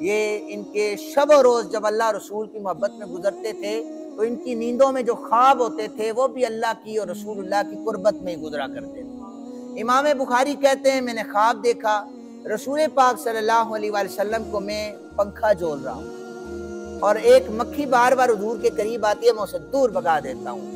یہ ان کے شب و روز جب اللہ رسول کی محبت میں گزرتے تھے تو ان کی نیندوں میں جو خواب ہوتے تھے وہ بھی اللہ کی اور رسول اللہ کی قربت میں گزرا کرتے تھے۔ امام بخاری کہتے ہیں میں نے خواب دیکھا رسول پاک صلی اللہ علیہ وآلہ وسلم کو میں پنکھا جول رہا ہوں اور ایک مکھی بار بار حضور کے قریب آتی ہے، میں اسے دور بھگا دیتا ہوں۔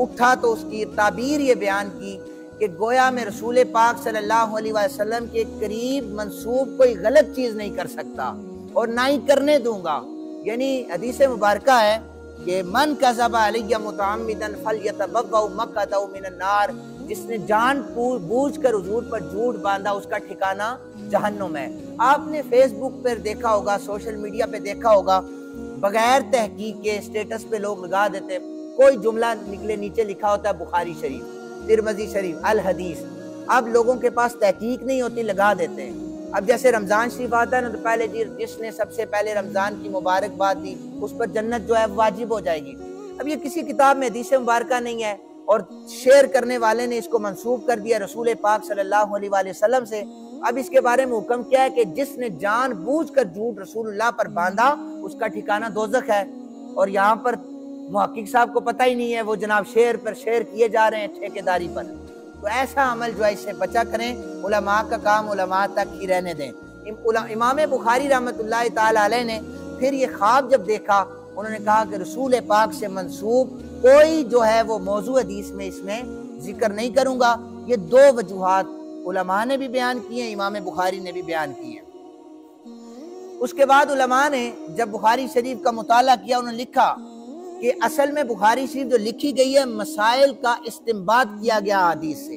اٹھا تو اس کی تعبیر یہ بیان کی کہ گویا میں رسول پاک صلی اللہ علیہ وآلہ وسلم کے قریب منسوب کوئی غلط چیز نہیں کر سکتا اور نہ ہی کرنے دوں گا۔ یعنی حدیث مبارکہ ہے کہ من کذب علی متعمدا فلیتبوأ مقعدہ من النار، جس نے جان بوجھ کر حضور پر جھوٹ باندھا اس کا ٹھکانہ جہنم ہے۔ آپ نے فیس بک پر دیکھا ہوگا، سوشل میڈیا پہ دیکھا ہوگا، بغیر تحقیق کے اسٹیٹس پہ لوگ لگا دیتے، کوئی جملہ نکلے نیچے لکھا ہوتا ہے بخاری شریف، ترمذی شریف، الحدیث۔ اب لوگوں کے پاس تحقیق نہیں ہوتی، لگا دیتے ہیں۔ اب جیسے رمضان شریف آتا ہے نا تو پہلے جس نے سب سے پہلے رمضان کی مبارکباد دی اس پر جنت جو ہے واجب ہو جائے گی۔ اب یہ کسی کتاب میں حدیث مبارکہ نہیں ہے اور شیئر کرنے والے نے اس کو منسوب کر دیا رسول پاک صلی اللہ علیہ وآلہ وسلم سے۔ اب اس کے بارے میں حکم کیا ہے کہ جس نے جان بوجھ کر جھوٹ رسول اللہ پر باندھا اس کا ٹھکانہ دوزخ ہے۔ اور یہاں پر محقق صاحب کو پتہ ہی نہیں ہے، وہ جناب شیئر پر شیئر کیے جا رہے ہیں ٹھیکیداری پر۔ تو ایسا عمل جو ہے اس سے بچا کریں، علماء کا کام علماء تک ہی رہنے دیں۔ امام بخاری رحمۃ اللہ تعالی علیہ نے پھر یہ خواب جب دیکھا، انہوں نے کہا کہ رسول پاک سے منسوب کوئی جو ہے وہ موضوع حدیث میں اس میں ذکر نہیں کروں گا۔ یہ دو وجوہات علماء نے بھی بیان کی ہیں، امام بخاری نے بھی بیان کی ہیں۔ اس کے بعد علماء نے جب بخاری شریف کا مطالعہ کیا، انہوں نے لکھا کہ اصل میں بخاری شریف جو لکھی گئی ہے مسائل کا استنباط کیا گیا احادیث سے،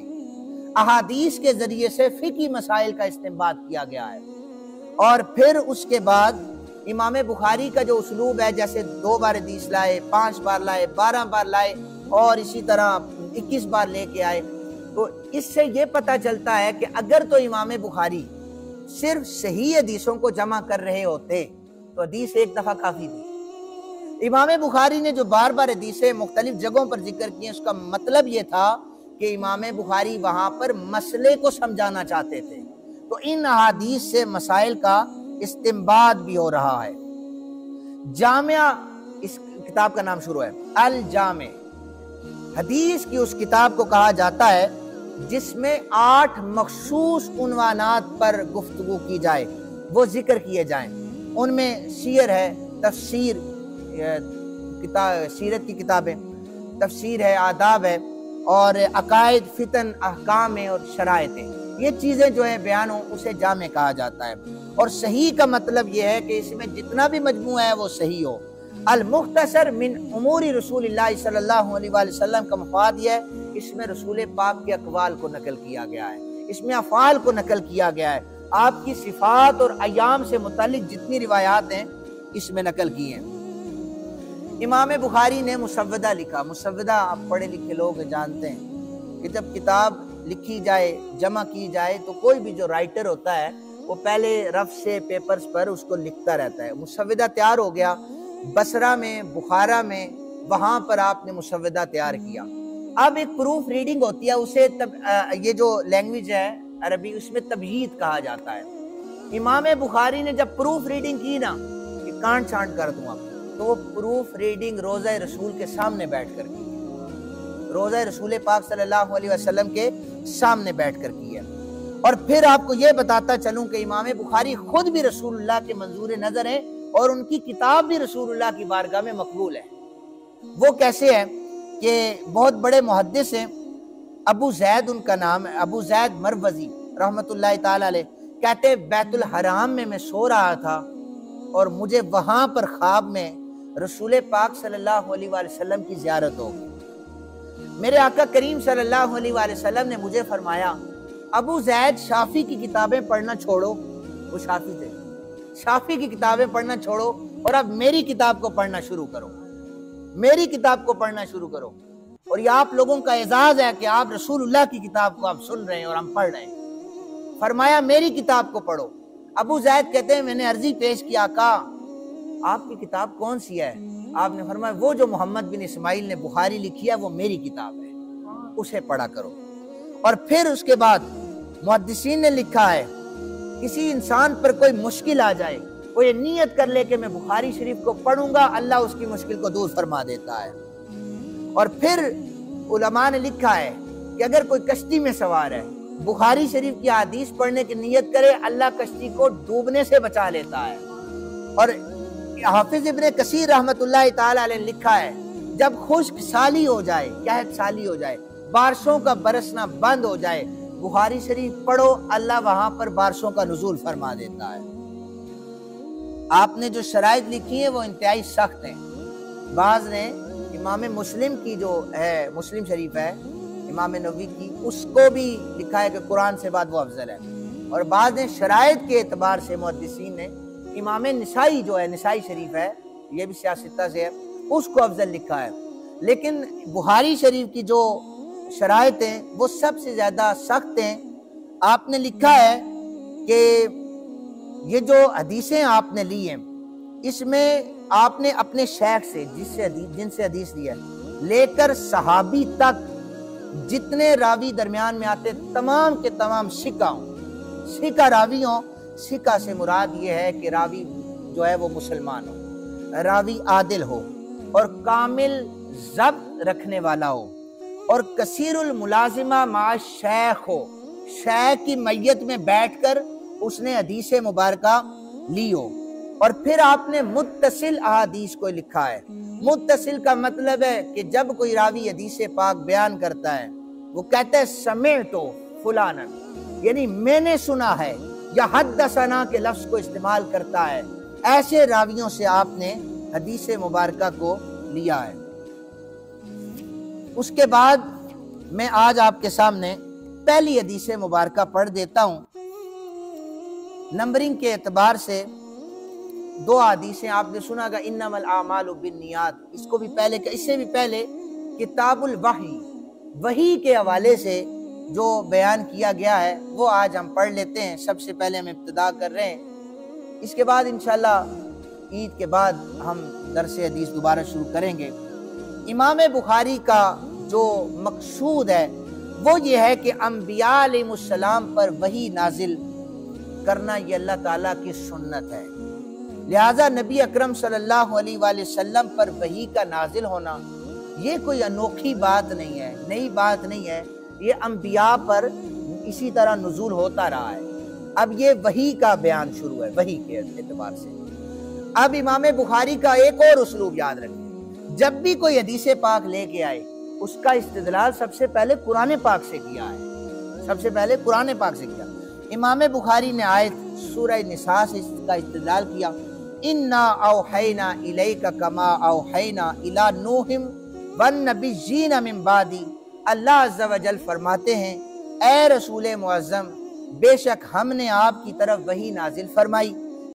احادیث کے ذریعے سے فقہی مسائل کا استنباط کیا گیا ہے۔ اور پھر اس کے بعد امام بخاری کا جو اسلوب ہے، جیسے 2 بار حدیث لائے، 5 بار لائے، 12 بار لائے اور اسی طرح 21 بار لے کے آئے، تو اس سے یہ پتہ چلتا ہے کہ اگر تو امام بخاری صرف صحیح حدیثوں کو جمع کر رہے ہوتے تو حدیث ایک دفعہ کافی تھی۔ امام بخاری نے جو بار بار حدیثیں مختلف جگہوں پر ذکر کی ہیں، اس کا مطلب یہ تھا کہ امام بخاری وہاں پر مسئلے کو سمجھانا چاہتے تھے، تو ان احادیث سے مسائل کا استنباط بھی ہو رہا ہے۔ جامعہ اس کتاب کا نام شروع ہے، الجامع۔ حدیث کی اس کتاب کو کہا جاتا ہے جس میں 8 مخصوص عنوانات پر گفتگو کی جائے، وہ ذکر کیے جائیں۔ ان میں سیر ہے، تفسیر، سیرت کی کتابیں، تفسیر ہے، آداب ہے، اور عقائد، فتن، احکام اور شرائط ہیں۔ یہ چیزیں جو ہے بیان ہوں اسے جامع کہا جاتا ہے۔ اور صحیح کا مطلب یہ ہے کہ اس میں جتنا بھی مجموعہ ہے وہ صحیح ہو۔ المختصر من امور رسول اللہ صلی اللہ علیہ وآلہ وسلم کا مفاد یہ ہے اس میں رسول پاک کے اقوال کو نقل کیا گیا ہے، اس میں افعال کو نقل کیا گیا ہے، آپ کی صفات اور ایام سے متعلق جتنی روایات ہیں اس میں نقل کی ہیں۔ امام بخاری نے مسودہ لکھا۔ مسودہ آپ پڑھے لکھے لوگ جانتے ہیں کہ جب کتاب لکھی جائے، جمع کی جائے، تو کوئی بھی جو رائٹر ہوتا ہے وہ پہلے رف سے پیپرز پر اس کو لکھتا رہتا ہے۔ مسودہ تیار ہو گیا، بصرہ میں، بخارا میں، وہاں پر آپ نے مسودہ تیار کیا۔ اب ایک پروف ریڈنگ ہوتی ہے، اسے یہ جو لینگویج ہے عربی، اس میں تبیید کہا جاتا ہے۔ امام بخاری نے جب پروف ریڈنگ کی نا کہ کانٹ چھانٹ کر دوں آپ، تو وہ پروف ریڈنگ روضہ رسول کے سامنے بیٹھ کر کی ہے، روضہ رسول پاک صلی اللہ علیہ وسلم کے سامنے بیٹھ کر کی ہے۔ اور پھر آپ کو یہ بتاتا چلوں کہ امام بخاری خود بھی رسول اللہ کے منظور نظر ہیں اور ان کی کتاب بھی رسول اللہ کی بارگاہ میں مقبول ہے۔ وہ کیسے ہے کہ بہت بڑے محدث ہیں، ابو زید ان کا نام ہے، ابو زید مروزی رحمۃ اللہ تعالی علیہ، کہتے بیت الحرام میں سو رہا تھا اور مجھے وہاں پر خواب میں رسول پاک صلی اللہ علیہ وآلہ وسلم کی زیارت ہو گئی۔ میرے آقا کریم صلی اللہ علیہ وآلہ وسلم نے مجھے فرمایا، ابو زید شافی کی کتابیں پڑھنا چھوڑو، وہ شافی تھے، شافی کی کتابیں پڑھنا چھوڑو اور اب میری کتاب کو پڑھنا شروع کرو، میری کتاب کو پڑھنا شروع کرو۔ اور یہ آپ لوگوں کا اعزاز ہے کہ آپ رسول اللہ کی کتاب کو آپ سن رہے ہیں اور ہم پڑھ رہے ہیں۔ فرمایا میری کتاب کو پڑھو۔ ابو زید کہتے ہیں میں نے عرضی پیش کی، آقا آپ کی کتاب کون سی ہے؟ آپ نے فرمایا وہ جو محمد بن اسماعیل نے بخاری لکھی ہے وہ میری کتاب ہے، اسے پڑھا کرو۔ اور پھر اس کے بعد محدثین نے لکھا ہے کسی انسان پر کوئی مشکل آ جائے، وہ یہ نیت کر لے کہ میں بخاری شریف کو پڑھوں گا، اللہ اس کی مشکل کو دور فرما دیتا ہے۔ اور پھر علماء نے لکھا ہے کہ اگر کوئی کشتی میں سوار ہے، بخاری شریف کی حدیث پڑھنے کی نیت کرے، اللہ کشتی کو ڈوبنے سے بچا لیتا ہے۔ اور حافظ ابن کثیر رحمت اللہ تعالی علیہ نے لکھا ہے جب خشک سالی ہو جائے، قحط سالی ہو جائے، بارشوں کا برسنا بند ہو جائے، بخاری شریف پڑھو، اللہ وہاں پر بارشوں کا نزول فرما دیتا ہے۔ آپ نے جو شرائط لکھی ہیں وہ انتہائی سخت ہیں۔ بعض نے امام مسلم کی جو ہے، مسلم شریف ہے امام نووی کی، اس کو بھی لکھا ہے کہ قرآن سے بعد وہ افضل ہے، اور بعض نے شرائط کے اعتبار سے محدثین نے امام نسائی جو ہے، نسائی شریف ہے، یہ بھی سیاستہ سے ہے، اس کو افضل لکھا ہے۔ لیکن بخاری شریف کی جو شرائط ہیں وہ سب سے زیادہ سخت ہیں۔ آپ نے لکھا ہے کہ یہ جو حدیثیں آپ نے لی ہیں، اس میں آپ نے اپنے شیخ سے جن سے حدیث لی ہے لے کر صحابی تک جتنے راوی درمیان میں آتے تمام کے تمام ثقہ ہوں، ثقہ راوی ہوں۔ ثقہ سے مراد یہ ہے کہ راوی جو ہے وہ مسلمان ہو، راوی عادل ہو اور کامل ضبط رکھنے والا ہو، اور کثیر الملازمہ مع شیخ ہو، شیخ کی میت میں بیٹھ کر اس نے حدیث مبارکہ لی ہو۔ اور پھر آپ نے متصل احادیث کو لکھا ہے۔ متصل کا مطلب ہے کہ جب کوئی راوی حدیث پاک بیان کرتا ہے وہ کہتا ہے سمعتو فلانا، یعنی میں نے سنا ہے، یا حدثنا کے لفظ کو استعمال کرتا ہے، ایسے راویوں سے آپ نے حدیث مبارکہ کو لیا ہے۔ اس کے بعد میں آج آپ کے سامنے پہلی حدیث مبارکہ پڑھ دیتا ہوں۔ نمبرنگ کے اعتبار سے دو حدیثیں آپ نے سنا گا، انما الاعمال بالنیات، اس کو بھی پہلے، اس سے بھی پہلے کتاب الوحی، وحی کے حوالے سے جو بیان کیا گیا ہے وہ آج ہم پڑھ لیتے ہیں۔ سب سے پہلے ہم ابتدا کر رہے ہیں، اس کے بعد انشاءاللہ عید کے بعد ہم درس حدیث دوبارہ شروع کریں گے۔ امام بخاری کا جو مقصود ہے وہ یہ ہے کہ انبیاء علیہ السلام پر وحی نازل کرنا یہ اللہ تعالیٰ کی سنت ہے، لہٰذا نبی اکرم صلی اللہ علیہ وآلہ وسلم پر وحی کا نازل ہونا یہ کوئی انوکھی بات نہیں ہے، نئی بات نہیں ہے، یہ انبیاء پر اسی طرح نزول ہوتا رہا ہے۔ اب یہ وحی کا بیان شروع ہے، وحی کے اعتبار سے۔ اب امام بخاری کا ایک اور اسلوب یاد رکھیں، جب بھی کوئی حدیث پاک لے کے آئے اس کا استدلال سب سے پہلے قرآن پاک سے کیا ہے، سب سے پہلے قرآن پاک سے کیا۔ امام بخاری نے آیت سورہ نساء سے اس کا استدلال کیا، اِنَّا أَوْحَيْنَا إِلَيْكَ كَمَا أَوْحَيْنَا إِلَى نُوحٍ وَالنَّبِيِّينَ مِن بَعْدِهِ۔ اللہ عز و جل فرماتے ہیں، اے رسول معظم، بے شک ہم نے آپ کی طرف وحی نازل فرمائی